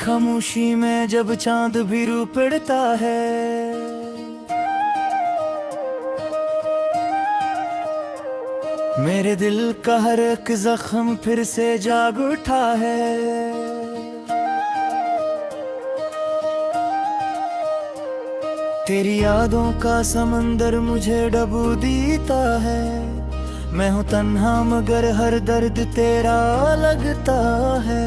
खामोशी में जब चांद भी रू पड़ता है, मेरे दिल का हर एक जख्म फिर से जाग उठा है। तेरी यादों का समंदर मुझे डबो देता है। मैं हूँ तन्हा मगर हर दर्द तेरा लगता है।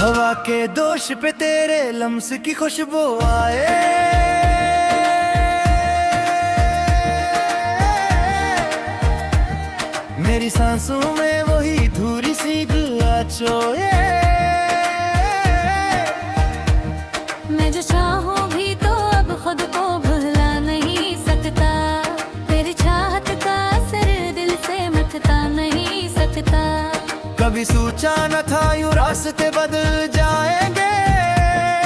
हवा के दोष पे तेरे लम्स की खुशबू आए, मेरी सांसों में वही धूरी सी दुआ चोए। मैं जो चाहूं भी तो अब खुद को भुला नहीं सकता, तेरी चाहत का असर दिल से मिटता नहीं सकता। कभी सोचा न था यूं रास्ते बदल जाएंगे,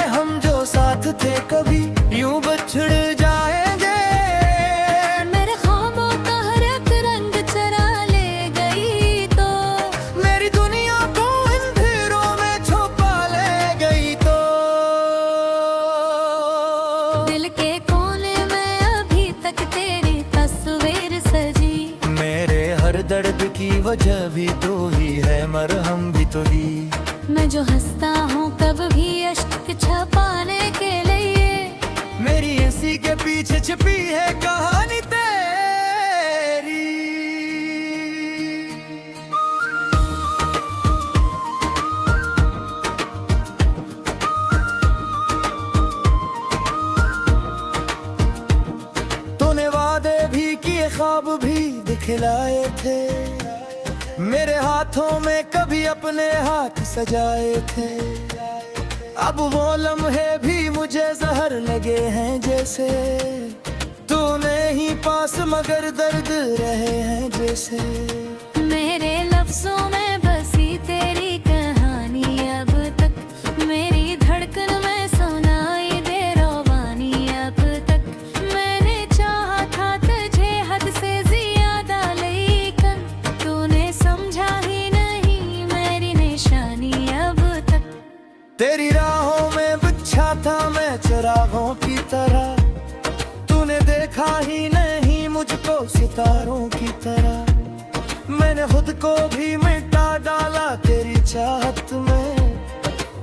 हम जो साथ थे कभी यूं बिछड़ जाएंगे। मेरे ख्वाबों का हर एक रंग चरा ले गई तो, मेरी दुनिया को अंधेरों में छुपा ले गई तो। दिल के कोने में अभी तक तेरी तस्वीर सजी, मेरे हर दर्द की वजह भी तो ही है, मरहम भी तो ही। मैं जो हंसता हूँ कब भी अश्क छपाने के लिए, मेरी इसी के पीछे छिपी है कहानी तेरी। तूने वादे भी किए, ख्वाब भी दिखलाए थे, मेरे हाथों में कभी अपने हाथ सजाए थे। अब वो लम्हे भी मुझे जहर लगे हैं जैसे, तूने ही पास मगर दर्द रहे हैं जैसे। मेरे लफ्जों में बसी तेरी कहानी अब तक, मेरी धड़कन में सुनाई दे रवानी अब तक। मैंने चाहा था तुझे हद से ज्यादा, लेकिन तूने समझा ही नहीं मेरी निशानी अब तक। तेरी राहों में बिछा था मैं चिरागों की तरह, तूने देखा ही नहीं मुझको सितारों की तरह। मैंने खुद को भी मिटा डाला तेरी चाहत में,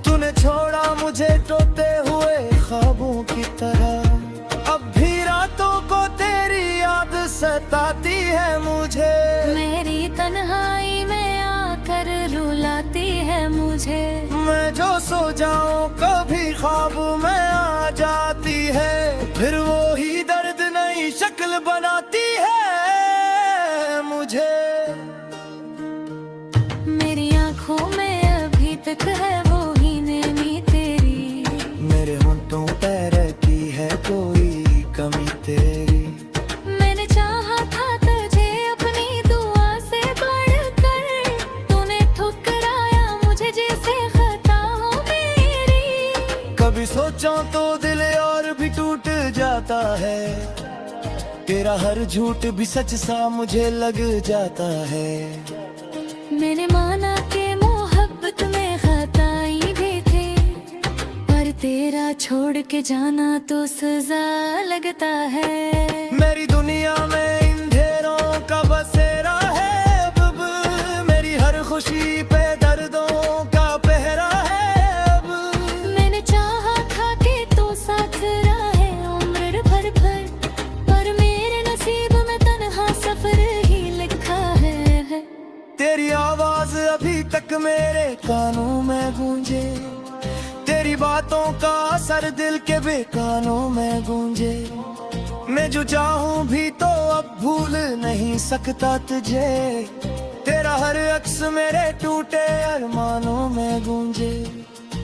तूने छोड़ा मुझे टूटे हुए ख्वाबों की तरह। अब भी रातों को तेरी याद सताती है मुझे, मेरी तन्हाई में आकर रुलाती है मुझे। मैं जो सो जाऊं कभी ख्वाब में आ जाती है, फिर वो ही दर्द नई शक्ल बनाती है मुझे। मेरी आँखों में अभी तक है वो ही नैनी तेरी, मेरे होंठों पे रहती है कोई कमी तेरी। मैंने चाहा था तुझे अपनी दुआ से बढ़कर, तूने ठुकराया मुझे जैसे खता हो मेरी। कभी सोचो तो दिल और भी टूट जाता है, तेरा हर झूठ भी सच सा मुझे लग जाता है। मैंने माना कि मोहब्बत में खताई भी थी, पर तेरा छोड़ के जाना तो सजा लगता है। मेरी दुनिया में अंधेरों का बसेरा है अब, मेरी हर खुशी पे दर्दों का पहरा है अब। मैंने चाहा था कि तू साथ रहे उम्र भर भर, पर मेरे नसीब में तन्हा सफर ही लिखा है। तेरी आवाज अभी तक मेरे कानों में गूंजे, तेरी बातों का असर दिल के बेकानों में गूंजे। मैं जो चाहूं भी तो अब भूल नहीं सकता तुझे, तेरा हर अक्स मेरे टूटे अरमानों में गूंजे।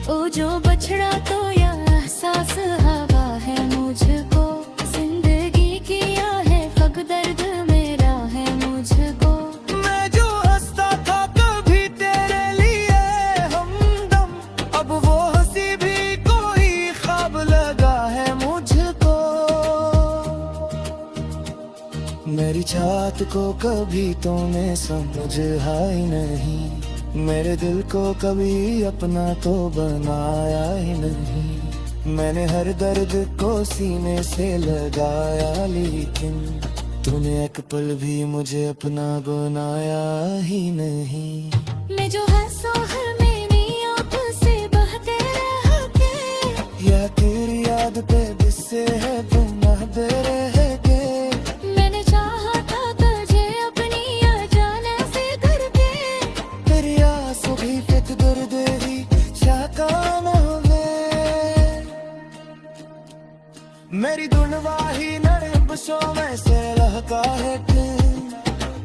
ओ जो बछड़ा तो या एहसास हवा है मुझको, जिंदगी किया है फक दर्द मेरा है मुझको। मैं जो हंसता था कभी तेरे लिए हमदम, अब वो हंसी भी कोई ख्वाब लगा है मुझको। बात को कभी तूने समझा ही नहीं। मेरे दिल को कभी अपना तो बनाया ही नहीं। मैंने हर दर्द को सीने से लगाया, लेकिन तूने एक पल भी मुझे अपना बनाया ही नहीं। मैं जो है सो हर मेरी आँख से बहते रह के, या तेरी याद पे बिस्से है बिना बेरे है के। मैंने चाहा था तुझे अपनी जाने से करके, तेरी आंसू भी फित दर्द ही शाकान में। मेरी दुनवाही नरबसों में से लहका है कि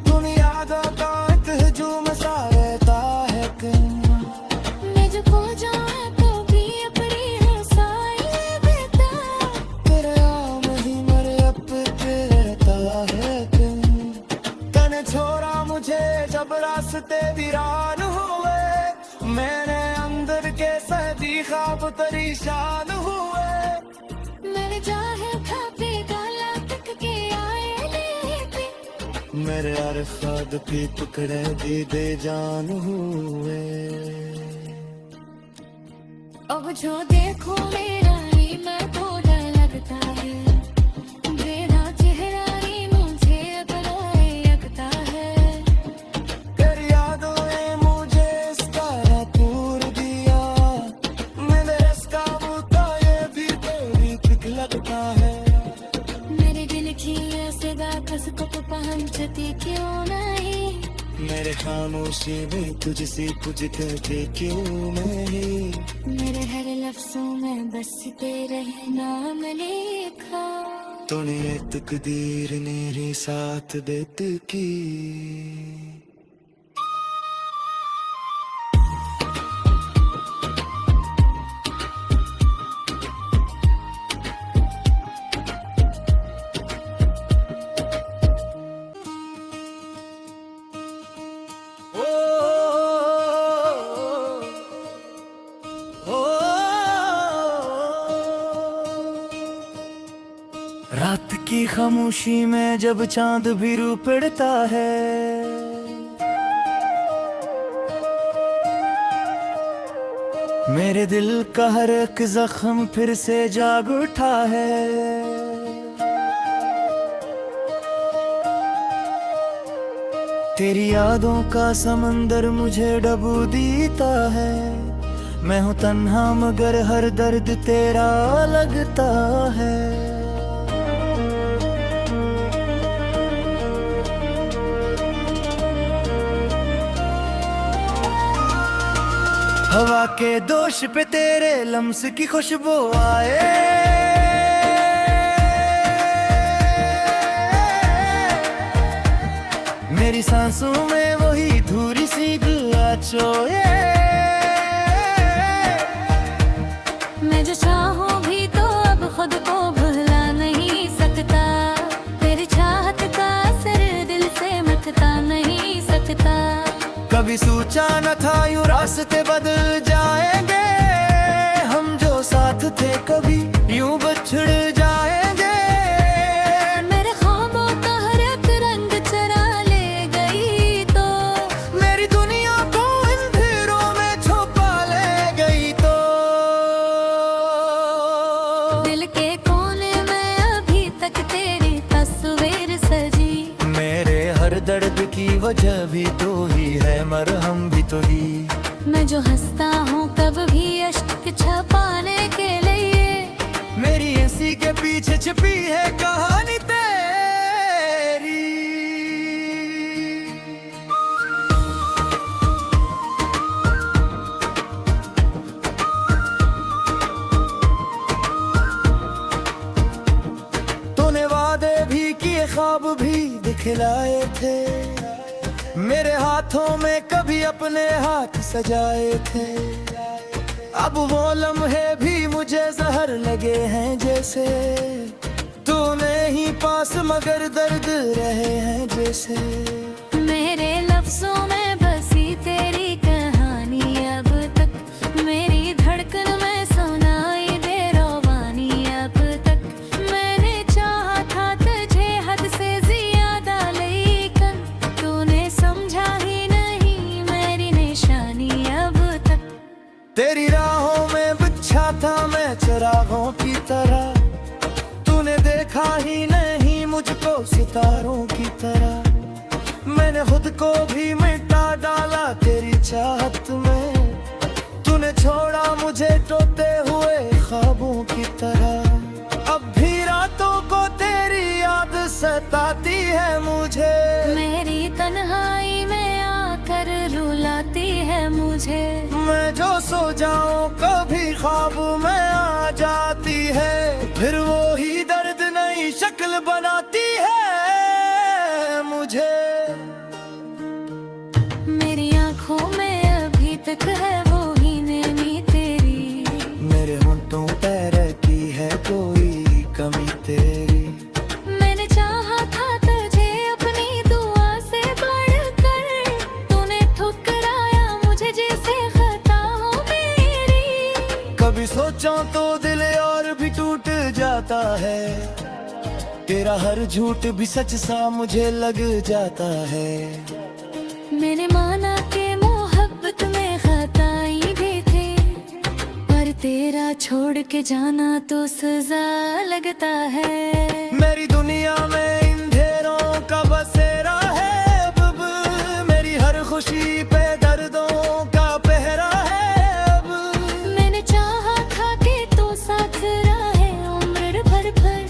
दुनिया का कांत हजूम सा रहता है कि मैं जो खो जाऊं तो भी अपनी हंसाई देता। तेरे आम ही मेरे अपने रहता है कि तने छोड़ा मुझे जब रास्ते वीरान हुए। मैंने अंदर के सदी ख्वाब परेशान हुए। मैंने चाहे था बेगाला तक के आए, लेकिन मेरे अरफाद भी टुकड़े दे जान हुए। अब जो देखो मेरा ही मैं तो डर लगता है। मेरा चेहरा ही मुझे अपना लगता है। तेरी यादों ने मुझे इस तरह पूर दिया। मेरे इसका बूता ये भी तेरी पिक लगता है। मेरे दिल की ऐसे बाकस को पहुंचती क्यों नहीं। मेरे खामोशी में तुझसे कुछ कहते क्यों नहीं। मेरे हर लफ्जों में बस तेरे नाम लिखा। तूने ये तकदीर मेरे साथ बेत की। रात की खामोशी में जब चांद भी रू पड़ता है, मेरे दिल का हर एक जख्म फिर से जाग उठा है। तेरी यादों का समंदर मुझे डबो देता है। मैं हूँ तन्हा मगर हर दर्द तेरा लगता है। हवा के दोष पे तेरे लम्स की खुशबू आए। मेरी सांसों में वही धूरी सी गुलाचोए। मैं जो चाहूं भी तो अब खुद को भुला नहीं सकता। तेरी चाहत का असर दिल से मिटता नहीं सकता। कभी सोचा न था यूं रास्ते बदल जाएंगे। हम जो साथ थे कभी यूं बिछड़ जाएंगे। मेरे ख्वाबों का हर एक रंग चरा ले गई तो, मेरी दुनिया को अंधेरों में छुपा ले गई तो। दिल के कोने में अभी तक तेरी तस्वीर सजी। मेरे हर दर्द की वजह भी तो ही है, मरहम भी तो ही। मैं जो हंसता हूँ कब भी अश्क छपाने के लिए। मेरी इसी के पीछे छिपी है कहानी तेरी। तूने वादे भी किए, ख्वाब भी दिखलाए थे। मेरे हाथों में कभी अपने हाथ सजाए थे। अब वो लम्हे भी मुझे जहर लगे हैं जैसे। तूने ही पास मगर दर्द रहे हैं जैसे। मेरे लफ्जों में बसी तेरी कहानी अब तक। मेरी धड़कन में सुनाई दे रवानी अब तक। मैंने चाहा था तुझे हद से ज्यादा, लेकिन सितारों की तरह। मैंने खुद को भी मिटा डाला तेरी चाहत में, तूने छोड़ा मुझे टोते हुए ख्वाबों की तरह। अब भी रातों को तेरी याद सताती है मुझे, मेरी तन्हाई में आकर रुलाती है मुझे। मैं जो सो जाऊं कभी ख्वाब में आ जाती है, फिर वो ही दर्द नई शक्ल बनाती है मुझे। मेरी आंखों में अभी तक है वो ही नैनी तेरी, मेरे होंठों पे रहती है कोई कमी तेरी। मैंने चाहा था तुझे अपनी दुआ से बढ़कर, तूने ठुकराया मुझे जैसे खता हो मेरी। कभी सोचो तो दिल और भी टूट जाता है, तेरा हर झूठ भी सच सा मुझे लग जाता है। मैंने माना कि मोहब्बत में खताई भी थी, पर तेरा छोड़ के जाना तो सजा लगता है। मेरी दुनिया में अंधेरों का बसेरा है अब, मेरी हर खुशी पे दर्दों का पहरा है अब। मैंने चाहा था कि तू साथ रहे उम्र भर भर,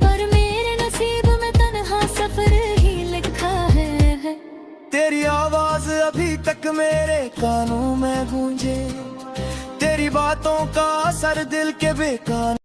पर मेरे नसीब में तन्हा सफर ही लिखा है। तेरी आवाज अभी तक मेरे कानों में गूंजे, तेरी बातों का असर दिल के बेकान